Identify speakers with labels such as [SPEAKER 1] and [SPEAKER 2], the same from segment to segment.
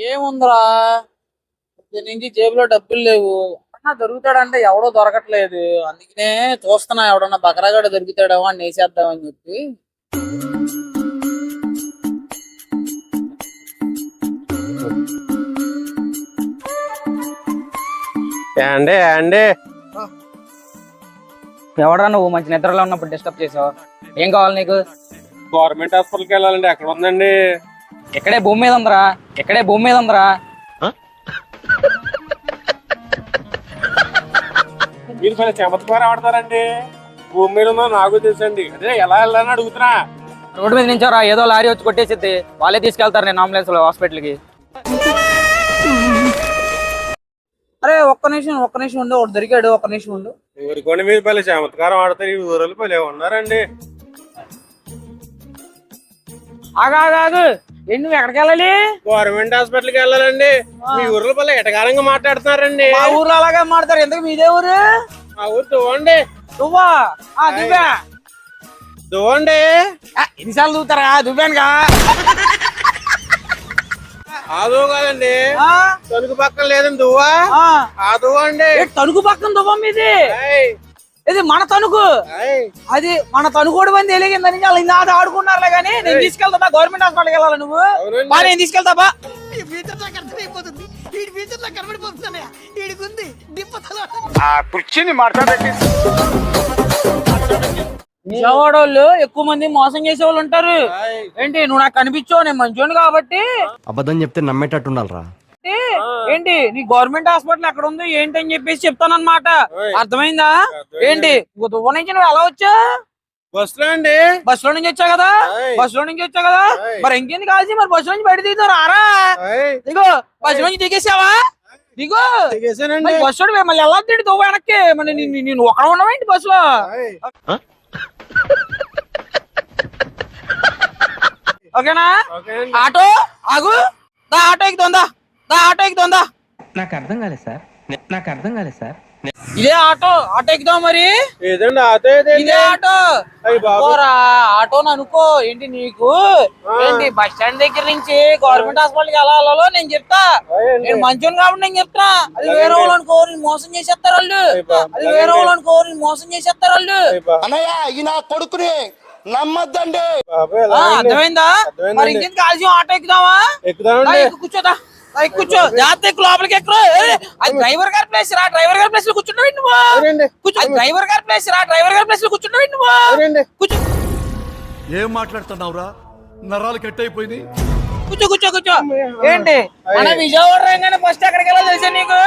[SPEAKER 1] ఏముందిరా దీని నుంచి జేబులో డబ్బులు లేవు. అన్నా దొరుకుతాడంటే ఎవడో దొరకట్లేదు. అందుకనే చూస్తున్నా ఎవడన్నా బకరాగాడు దొరుకుతాడేమో అని వేసేద్దామని చెప్పి.
[SPEAKER 2] అండి అండి
[SPEAKER 3] ఎవడరా నువ్వు మంచి నిద్రలో ఉన్నప్పుడు డిస్టర్బ్ చేసావు? ఏం కావాలి నీకు?
[SPEAKER 2] గవర్నమెంట్ హాస్పిటల్కి వెళ్ళాలండి. ఎక్కడ ఉందండి?
[SPEAKER 3] ఎక్కడే భూమి మీద ఉందరా, ఎక్కడే భూమి మీద ఉందరా.
[SPEAKER 2] మీరు పని చమత్కారం ఆడతారండి. భూమి మీద ఉందో నాకు తెలుసండి. అదే ఎలా వెళ్ళాలని అడుగుతున్నా.
[SPEAKER 3] రోడ్డు మీద నుంచారా, ఏదో లారీ వచ్చి కొట్టేసిద్ది, వాళ్ళే తీసుకెళ్తారు నేను అంబులెన్స్ లో హాస్పిటల్కి.
[SPEAKER 1] అరే ఒక్క నిమిషం ఉండు, ఒకటి దొరికాడు. ఒక్క నిమిషం ఉండు.
[SPEAKER 2] ఊరికోండి, మీరు పల్లె చమత్కారం ఆడతారు. ఈ ఊరలు పల్లె ఉన్నారండి.
[SPEAKER 1] ఆగాగాగు ఏంటి నువ్వు ఎక్కడికి వెళ్ళాలి?
[SPEAKER 2] గవర్నమెంట్ హాస్పిటల్కి వెళ్ళాలండి. మీ ఊర్లో పల్లె ఎటకారంగా మాట్లాడుతున్నారండి.
[SPEAKER 1] మా ఊర్లో అలాగే మాట్లాడతారు. ఎందుకు మీదే ఊరు?
[SPEAKER 2] మా ఊరు దువ్వండి.
[SPEAKER 1] నువ్వా? దువ్వా
[SPEAKER 2] దువ్వండి.
[SPEAKER 1] ఎన్నిసార్లు దువ్వుతారా? దువ్వానుగా.
[SPEAKER 2] ఆదో కాదండి, తణుకు పక్కన లేదండి దువ్వా. ఆ దువ్వండి.
[SPEAKER 1] తణుకు పక్కన దువ్వ మీది? ఇది మన తణుకు. అది మన తణుకోడు మంది తెలియగిందని వాళ్ళు ఆడుకున్నారులే గానీ నేను తీసుకెళ్తా. గవర్నమెంట్ హాస్పిటల్కి వెళ్ళాలి. నువ్వు నేను తీసుకెళ్తా బా. విజయవాడోళ్ళు ఎక్కువ మంది మోసం చేసే వాళ్ళు ఉంటారు. ఏంటి నువ్వు నాకు కనిపించావు, నేను మంచోని కాబట్టి.
[SPEAKER 4] అబద్ధం చెప్తే నమ్మేటట్టు ఉండాలరా.
[SPEAKER 1] ఏంటి నీ గవర్నమెంట్ హాస్పిటల్ ఎక్కడ ఉంది ఏంటి అని చెప్పేసి చెప్తానన్నమాట. అర్థమైందా? ఏంటి దువ్వ నుంచి నువ్వు ఎలా వచ్చా?
[SPEAKER 2] బస్సులో అండి.
[SPEAKER 1] బస్సులో నుంచి వచ్చా కదా. మరి ఇంకేంది కాల్సి మరి బస్సులో నుంచి బయట దిగుతావు రారా. దిగో బస్సులో నుంచి దిగేసావా? దిగో బస్సు మళ్ళీ ఎలా తిండి దువ్వ వెనక్కి. మరి నేను ఒక్కడ ఉండవేంటి బస్సులో? ఓకేనా? ఆటో ఆగు. దా ఆటో ఎక్కుతుందా?
[SPEAKER 5] నాకు అర్థం కాలేదు సార్.
[SPEAKER 1] ఇదే ఆటో ఎక్కుదాం మరి.
[SPEAKER 2] ఏదండి ఆటో?
[SPEAKER 1] ఇదే ఆటో. ఆటోని అనుకో. ఏంటి నీకు ఏంటి బస్ స్టాండ్ దగ్గర నుంచి గవర్నమెంట్ హాస్పిటల్కి ఎలా వెళ్ళాలో నేను చెప్తా. నేను మంచోని కాబట్టి నేను చెప్తా. అది వేరే వాళ్ళు అనుకో నేను మోసం చేసేస్తారు వాళ్ళు.
[SPEAKER 4] అన్నయ్య ఈ నా కొడుకుని నమ్మద్దండి.
[SPEAKER 1] అర్థమైందా? మరి ఇంకెందుకు కాల్సి ఆటో ఎక్కుదామా? కూర్చోదా కూర్చో. జాగ్రత్త ఎక్కువ లోపలికి ఎక్కువ. అది డ్రైవర్ గారి ప్లేస్ రా. డ్రైవర్ గారి ప్లేస్ లో కూర్చున్నావు నువ్వు. డ్రైవర్ గారి ప్లేస్ లో కూర్చున్నావు నువ్వు. కూర్చో.
[SPEAKER 6] ఏం మాట్లాడుతున్నావురా? నరాలు కట్ అయిపోయింది.
[SPEAKER 1] కూర్చో. ఏంటి మన విజయవాడ రంగానే ఫస్ట్ ఎక్కడికి వెళ్ళాలి తెలుసా నీకు?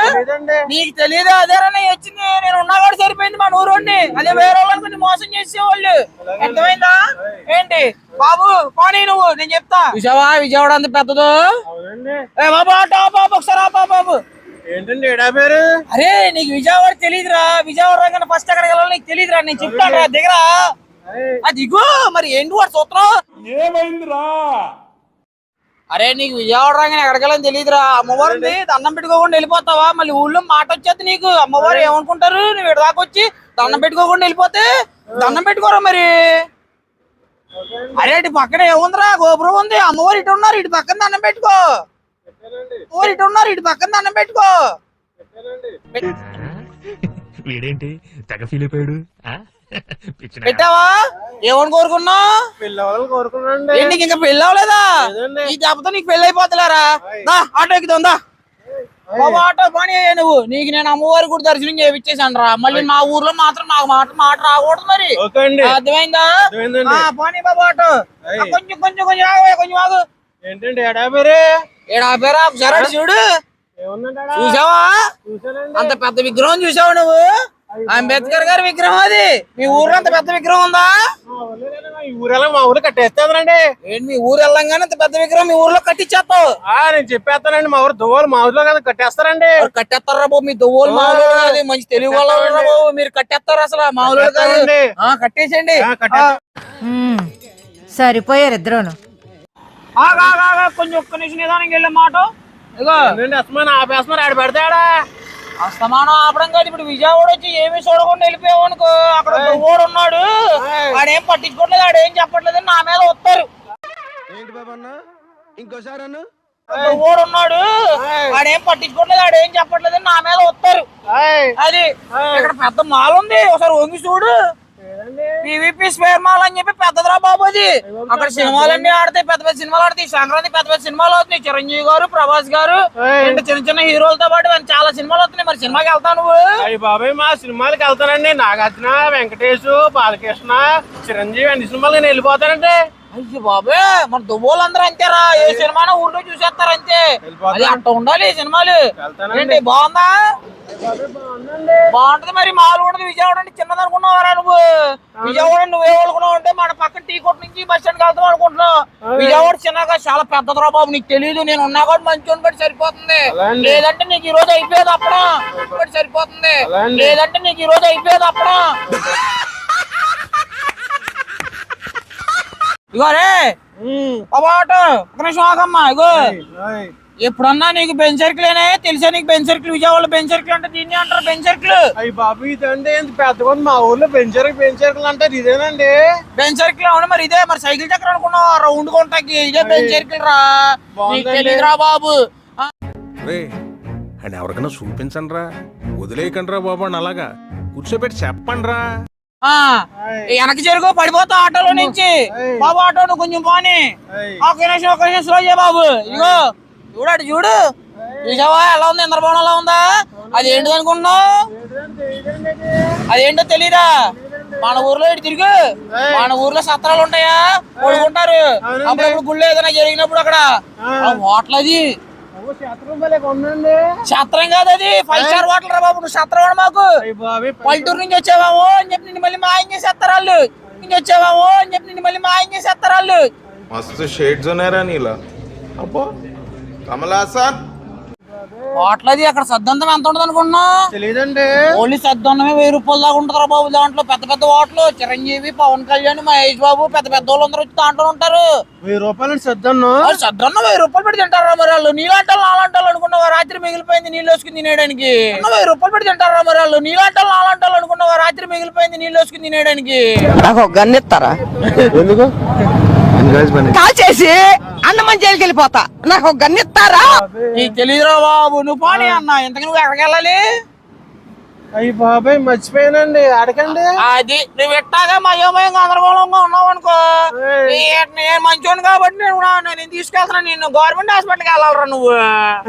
[SPEAKER 1] నీకు తెలియదు. అదేనా వచ్చింది. నేను ఉన్నాడు సరిపోయింది మన ఊరోడిని. అదే వేరే వాళ్ళని మోసం చేసేవాళ్ళు. అర్థమైందా? ఏంటి బాబు పోనీ నువ్వు నేను చెప్తా. విజయవాడ అంత పెద్దదు. బాబు ఆటో బాబు ఒకసారి బాబు.
[SPEAKER 2] ఏంటండి ఏడా పేరు?
[SPEAKER 1] అరే నీకు విజయవాడ తెలియదురా. విజయవాడ రంగానే ఫస్ట్ ఎక్కడికి వెళ్ళాలి నీకు తెలియదురా. నేను చెప్తాను దిగరా. దిగు. మరి ఏంటి వాడు సూత్రం
[SPEAKER 6] ఏమైందిరా?
[SPEAKER 1] అరే నీకు విజయవాడ రాగానే ఎక్కడికెళ్ళని తెలియదురా. అమ్మవారు ఉంది, దండం పెట్టుకోకుండా వెళ్ళిపోతావా? మళ్ళీ ఊళ్ళో మాట వచ్చేది నీకు. అమ్మవారు ఏమనుకుంటారు? నువ్వు ఇటు దాకా వచ్చి దండం పెట్టుకోకుండా వెళ్ళిపోతే దండం పెట్టుకోరా మరి. అరే ఇటు పక్కన ఏముందిరా? గోపురం ఉంది. అమ్మవారు ఇటు ఉన్నారు. ఇటు పక్కన దండం పెట్టుకో.
[SPEAKER 6] వీడేంటి తెగ ఫీల్ అయిపోయాడు?
[SPEAKER 1] పెట్టావా? ఏమని కోరుకున్నావు?
[SPEAKER 2] కోరుకున్నాండి.
[SPEAKER 1] నీకు ఇంకా పెళ్ళి అవ్వలేదా? ఈ దెబ్బతో నీకు పెళ్ళి అయిపోతలేరా? ఆటో ఎక్కుతుందా బాబు? ఆటో పని నువ్వు. నీకు నేను అమ్మవారి కూడా దర్శనం చేయించేసాను రా. మళ్ళీ మా ఊర్లో మాత్రం నాకు మాట రాకూడదు మరి. అర్థమైందా? పోనీ బాబు ఆటో. కొంచెం ఆగు.
[SPEAKER 2] ఏంటండి ఏడా పేరు?
[SPEAKER 1] ఒకసారి చూడు. చూసావా? అంత పెద్ద విగ్రహం చూసావు నువ్వు? అంబేద్కర్ గారి విగ్రహం. అది మీ ఊర్లో అంత పెద్ద విగ్రహం ఉందా?
[SPEAKER 2] మా ఊరు కట్టేస్తానండి.
[SPEAKER 1] ఏంటి మీ ఊరు వెళ్ళంగానే అంత పెద్ద విగ్రహం మీ ఊర్లో కట్టించేస్తావు?
[SPEAKER 2] నేను చెప్పేస్తానండి. మా ఊరు దువ్వలు మా ఊర్లో కదా కట్టేస్తారండి.
[SPEAKER 1] కట్టేస్తారా బాబు? మీ దువ్వలు మామూలు కాదు. మంచి తెలుగు వాళ్ళు బాబు. మీరు కట్టేస్తారు అసలు మామూలు కాదు. కట్టేసండి.
[SPEAKER 7] సరిపోయారు ఇద్దరును.
[SPEAKER 1] కొంచెం ఒక్క నిమిషం నిదానికి వెళ్ళే మాట.
[SPEAKER 2] ఆపేస్తున్నారు. ఆడ పెడతాడా?
[SPEAKER 1] అస్తమానం ఆపడం కాదు. ఇప్పుడు విజయవాడ వచ్చి ఏమి చూడకుండా వెళ్ళిపోయావు అనుకో, అక్కడ ఓడు ఉన్నాడు, వాడేం పట్టించుకోవట్లేదు, వాడేం చెప్పట్లేదు, నా మీద వస్తారు.
[SPEAKER 4] ఏంటి బాబు అన్న ఇంకోసారి అన్న
[SPEAKER 1] ఓడు ఉన్నాడు వాడేం పట్టించుకోవట్లేదు వాడేం చెప్పట్లేదు నా మీద వస్తారు అది ఇక్కడ పెద్ద మాల్ ఉంది ఒకసారి వంగి చూడు పీవీపీ స్క్వేర్ మాల్ అని చెప్పి పెద్దదిరా బాబు అది అక్కడ సినిమాలన్నీ ఆడతాయి పెద్ద పెద్ద సినిమాలు ఆడతాయి సంక్రాంతి పెద్ద పెద్ద సినిమాలు అవుతున్నాయి చిరంజీవి గారు ప్రభాస్ గారు ఇంకా చిన్న చిన్న హీరోలతో పాటు చాలా సినిమాలు వస్తున్నాయి మరి సినిమాకి వెళ్తావు నువ్వు
[SPEAKER 2] అయ్యి బాబాయ్ మా సినిమాలకి వెళ్తానండి నాగార్జున వెంకటేష్ బాలకృష్ణ చిరంజీవి అన్ని సినిమాలు నేను వెళ్ళిపోతానండి
[SPEAKER 1] అయ్యో బాబే మన దువ్వోళ్ళు అందరూ అంతేరా ఏ సినిమాను ఊర్లో చూసేస్తారు అంతే అది అంట ఉండాలి సినిమాలు ఏంటి బాగుందా బాగుంటది మరి మాలు ఉండదు విజయవాడ అంటే చిన్నది అనుకున్నావారా నువ్వు విజయవాడ నువ్వే అనుకున్నావు అంటే మన పక్కన టీ కొట్టు నుంచి బస్ స్టాండ్కి వెళ్తాం అనుకుంటున్నావు విజయవాడ చిన్నగా చాలా పెద్దదిరా బాబు నీకు తెలియదు నేను ఉన్నా కూడా మంచి బట్టి సరిపోతుంది లేదంటే నీకు ఈ రోజు అయిపోయేది అప్పుడు బట్టి సరిపోతుంది లేదంటే నీకు ఈ రోజు అయిపోయేది అప్పుడు ఇగోరే ఒక నిమిషం ఆగమ్మా ఇగో ఎప్పుడన్నా నీకు బెంచ్ సర్కిల్ తెలుసా నీకు bench circle Vijayawada bench circle అంటే దీన్ని అంటారు బెంచ్ సర్కిల్
[SPEAKER 2] అయ్యి బాబు ఇదంటే పెద్ద మా ఊర్లో బెంచర్లు అంటారు ఇదేనండి
[SPEAKER 1] బెంచ్ సర్కిల్ అవును మరి ఇదే మరి సైకిల్ చక్రం అనుకున్నావు రౌండ్ కొంటాకి ఇదే బెంచ్ సర్కిల్ రా నీకు తెలీదురా బాబు
[SPEAKER 7] అని ఎవరికైనా చూపించండి రా వదిలేయకండి రా బాబు అని అలాగా కూర్చోబెట్టి చెప్పండి రా
[SPEAKER 1] వెనక్కి జరుగు పడిపోతా ఆటోలో నుంచి బాబు ఆటో నువ్వు కొంచెం పోనీ ఒక నిమిషం స్లో చేయ బాబు ఇగో చూడాడు చూడు చూసావా ఎలా ఉంది ఇంద్రభవనం ఎలా ఉందా అది ఏంటిది అనుకుంటున్నావు అదేంటో తెలీదా మన ఊర్లో ఇటు తిరుగు మన ఊర్లో సత్రాలు ఉంటాయా పడుకుంటారు అప్పుడప్పుడు గుళ్ళు ఏదైనా జరిగినప్పుడు అక్కడ హోటల్ అది ఛత్రం కాదు అది 5 స్టార్ హోటల్ రా బాబు నువ్వు ఛత్రం మాకు పల్లెటూరు నుంచి వచ్చావాము అని చెప్పి నిన్ను మళ్ళీ మాయం చేసేస్తారు వాళ్ళు నుంచి వచ్చావాము అని చెప్పి నిన్ను మళ్ళీ మాయం చేసేస్తారు వాళ్ళు
[SPEAKER 8] मस्त शेड्स ఉన్నాయరా నీలా అబ్బో కమలాసన్
[SPEAKER 1] హోటల్ అది అక్కడ సద్దంతం ఎంత ఉంటది అనుకుంటున్నావు
[SPEAKER 2] తెలియదండి
[SPEAKER 1] ఓన్లీ సద్దన్నమే 1000 రూపాయల దాకా ఉంటుందిరా బాబు దాంట్లో పెద్ద పెద్ద హోటల్ చిరంజీవి పవన్ కళ్యాణ్ మహేష్ బాబు పెద్ద పెద్ద వాళ్ళు అందరూ వచ్చి దాంట్లో ఉంటారు
[SPEAKER 2] 1000 రూపాయలు సద్దన్ను
[SPEAKER 1] సద్దన్న 1000 రూపాయలు పెట్టి తింటారా మరి వాళ్ళు నీలాంటాలు నాలాంటాలు అనుకున్నావా రాత్రి మిగిలిపోయింది నీళ్ళు వేసుకుని తినేయడానికి 1000 రూపాయలు పెట్టి తింటారా మరి వాళ్ళు నీలాంటాలు నాలాంటాలు అనుకున్నావా రాత్రి మిగిలిపోయింది నీళ్ళు వేసుకుని తినేయడానికి
[SPEAKER 9] నాకు ఒక గన్ ఇస్తారా
[SPEAKER 2] ఎందుకు
[SPEAKER 9] కాల్ చేసి అన్నమని జైలుకి వెళ్ళిపోతా నాకు ఒక గన్ ఇస్తారా
[SPEAKER 1] నీకు తెలియదురా బాబు నువ్వు పోనీ అన్న ఇంతకు నువ్వు ఎక్కడికి వెళ్ళాలి
[SPEAKER 2] అయ్యి బాబాయ్ మర్చిపోయానండి అడగండి
[SPEAKER 1] అది నువ్వు ఎట్టాగా మయోమయంగా గందరగోళంగా ఉన్నావు అనుకో నేను మంచోను కాబట్టి నేను తీసుకెళ్తున్నా నేను గవర్నమెంట్ హాస్పిటల్కి వెళ్ళాలరా నువ్వు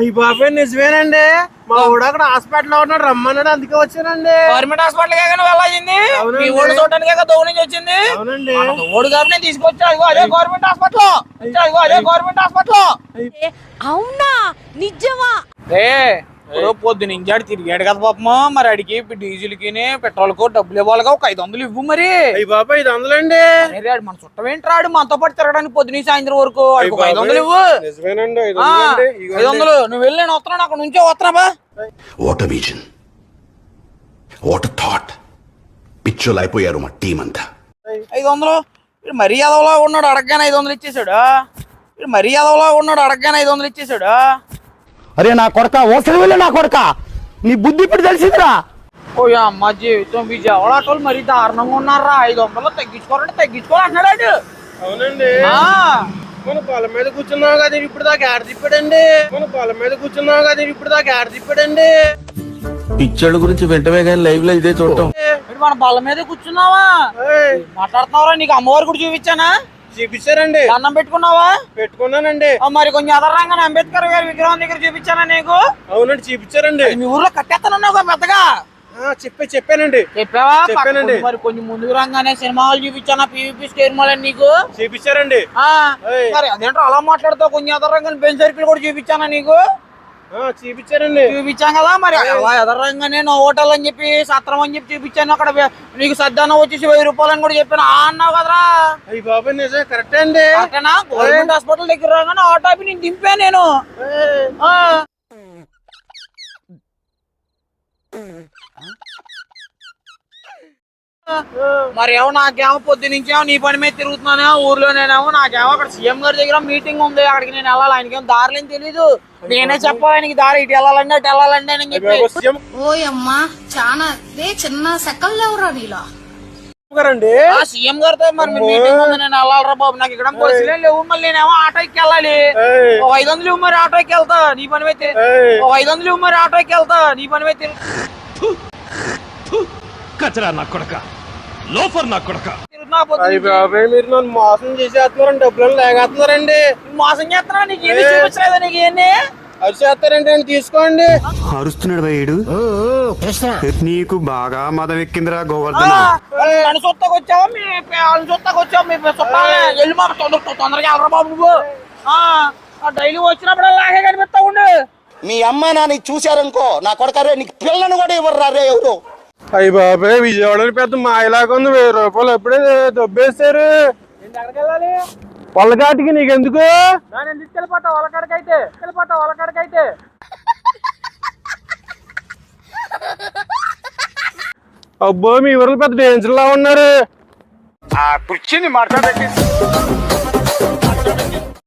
[SPEAKER 2] అయ్యి బాబాయ్ నిజమేనండి మా ఊడు అక్కడ హాస్పిటల్ ఉన్నాడు రమ్మన్నాడు అందుకే వచ్చానండి
[SPEAKER 1] గవర్నమెంట్ హాస్పిటల్ వెళ్ళాల్సింది మీ ఓడి చూడటానికి దోవు నుంచి వచ్చింది
[SPEAKER 2] అవునండి
[SPEAKER 1] ఓడి కాబట్టి నేను తీసుకొచ్చా అదే గవర్నమెంట్ హాస్పిటల్ అదే గవర్నమెంట్ హాస్పిటల్
[SPEAKER 10] అవునా నిజమా
[SPEAKER 1] పొద్దు నుంచి తిరిగాడు కదా పాపమా మరి అడిగి డీజిల్ కి పెట్రోల్ కు డబ్బులు ఇవ్వాలిగా ఒక 500 ఇవ్వు మరి
[SPEAKER 2] అయ్యి బాబాయ్ 500 అండి
[SPEAKER 1] మన చుట్టం ఏంట్రాడు మనతో పాటు తిరగడానికి పొద్దు నుంచి సాయంత్రం వరకు 500 ఇవ్వు
[SPEAKER 2] నిజమేనండి
[SPEAKER 1] 500 నువ్వు వెళ్ళి నేను వస్తున్నాను అక్కడ నుంచే వస్తున్నా బా
[SPEAKER 11] వాట్ విజన్ వాట్ థాట్ పిచ్చోలు అయిపోయారు మా టీం అంతా
[SPEAKER 1] 500 మరీ అదవలా ఉన్నాడు అడగగానే 500 ఇచ్చేసాడు మరీ అదవలా ఉన్నాడు అడగగానే 500 ఇచ్చేసాడు
[SPEAKER 9] అరే నా కొడక ఓసలి నా కొడక నీ బుద్ధి ఇప్పుడు తెలిసిందిరా
[SPEAKER 1] ఓ అమ్మ జీవితం విజయవాడ ఆటోలు మరీ దారుణంగా ఉన్నారా 500 తగ్గించుకోవాలంటే తగ్గించుకోవాలంటున్నాడు
[SPEAKER 2] అవునండి మన పొలం మీద కూర్చున్నావు కదా ఇప్పుడు దాకా ఆడ తిప్పాడండి మన పొలం మీద కూర్చున్నావు కదా ఇప్పుడు దాకా ఆడ తిప్పాడండి
[SPEAKER 7] పిచ్చోళ్ళ గురించి వెంటనే కానీ లైవ్ లో ఇదే చూడటం
[SPEAKER 1] మన బల్ల మీద కూర్చున్నావా మాట్లాడుతున్నావురా నీకు అమ్మవారి కూడా చూపించానా
[SPEAKER 2] చూపించారండి
[SPEAKER 1] దండం పెట్టుకున్నావా
[SPEAKER 2] పెట్టుకున్నానండి
[SPEAKER 1] మరి కొంచెం అదరంగా అంబేద్కర్ గారి విగ్రహం దగ్గర చూపించానా నీకు
[SPEAKER 2] అవునండి చూపించారండి
[SPEAKER 1] మీ ఊర్లో కట్టేస్తానన్నావు పెద్దగా
[SPEAKER 2] చెప్పానండి
[SPEAKER 1] చెప్పావా
[SPEAKER 2] చెప్పానండి
[SPEAKER 1] మరి కొంచెం ముందుకు రాగానే సినిమాలు చూపించానా పీవీపీ స్టేర్ మాల్ అని నీకు
[SPEAKER 2] చూపించారండి
[SPEAKER 1] మరి అదేంటో అలా మాట్లాడుతావు కొంచెం అదరంగా బెంచ్ సర్కిల్ కూడా చూపించానా నీకు
[SPEAKER 2] చూపించారండి
[SPEAKER 1] చూపించాం కదా మరి అలా ఎదరంగానే నా హోటల్ అని చెప్పి సత్రం అని చెప్పి చూపించాను అక్కడ నీకు సద్దానం వచ్చేసి 1000 రూపాయలు అని కూడా చెప్పాను అన్నావు కదరా
[SPEAKER 2] అయ్యి బాబాయ్ నిజం కరెక్ట్ అండి
[SPEAKER 1] గవర్నమెంట్ హాస్పిటల్ దగ్గర రాగానే ఆటో ఆపి నేను దింపా నేను మరేమో నాకేమో పొద్దు నుంచేమో నీ పని మీద తిరుగుతున్నానేమో ఊర్లోనేమో నాకేమో అక్కడ సీఎం గారి దగ్గర మీటింగ్ ఉంది అక్కడికి నేను వెళ్ళాలి ఆయనకేమో దారులేం తెలీదు నేనే చెప్పాలి ఆయనకి దారి ఇటు వెళ్ళాలండి అటు వెళ్ళాలండి అని చెప్పి
[SPEAKER 10] ఓయమ్మా చాలా చిన్న సెకల్ లేవురా నీలా
[SPEAKER 2] గారండి
[SPEAKER 1] ఆ సీఎం గారితో మరి మీటింగ్ ఉంది, నేను వెళ్ళాలరా బాబు, నాకు ఇక్కడ బస్సులే లేవు, మళ్ళీ నేనేమో ఆటోకి వెళ్ళాలి. ఒక 500 ఇవ్వు మరి ఆటోకి వెళ్తా, నీ పని అయితే. ఒక 500 ఇవ్వు మరి ఆటోకి వెళ్తా, నీ పని అయితే.
[SPEAKER 6] కచరా నా కొడక, లోఫర్ నా కొడక.
[SPEAKER 2] అయ్య బాబాయ్ మీరు నన్ను మోసం చేసేస్తున్నారండి, డబ్బులను లేకేస్తున్నారండి.
[SPEAKER 1] మోసం చేస్తున్నా, నీకు ఏమి చూపించలేదా? నీకు ఏంటి
[SPEAKER 2] అది చేస్తారండి అని తీసుకోండి.
[SPEAKER 4] అరుస్తున్నాడు భయ్యుడు నీకు బాగా మదం ఎక్కిందిరా గోవర్ధన.
[SPEAKER 1] నన్ను చుట్టాకు వచ్చావా, మీ వాళ్ళని చుట్టాకు వచ్చావు, మీ చుట్టాలని వెళ్ళి మా తొందరగా వెళ్ళరా బాబు నువ్వు. డైలీ వచ్చినప్పుడు లాగే కనిపిస్తా ఉండు.
[SPEAKER 4] మీ అమ్మ నాన్న చూశారనుకో నా కొడకరే నీకు పిల్లను కూడా ఇవ్వరు రే ఎవరు.
[SPEAKER 2] అయ్య బాబాయ్ విజయవాడలో పెద్ద మాయలాగా ఉంది, 1000 రూపాయలు ఎప్పుడే దొబ్బేశారు.
[SPEAKER 1] ఎక్కడికి వెళ్ళాలి?
[SPEAKER 2] పొల్లగాటికి నీకెందుకు?
[SPEAKER 1] నేను తీసుకెళ్ళిపోతా వాళ్ళకాడికైతే, వాళ్ళకాడికైతే.
[SPEAKER 2] అబ్బో మీ ఊర్లో పెద్ద డేంజర్ లా ఉన్నారు.
[SPEAKER 7] కూర్చుని మాట్లాడండి.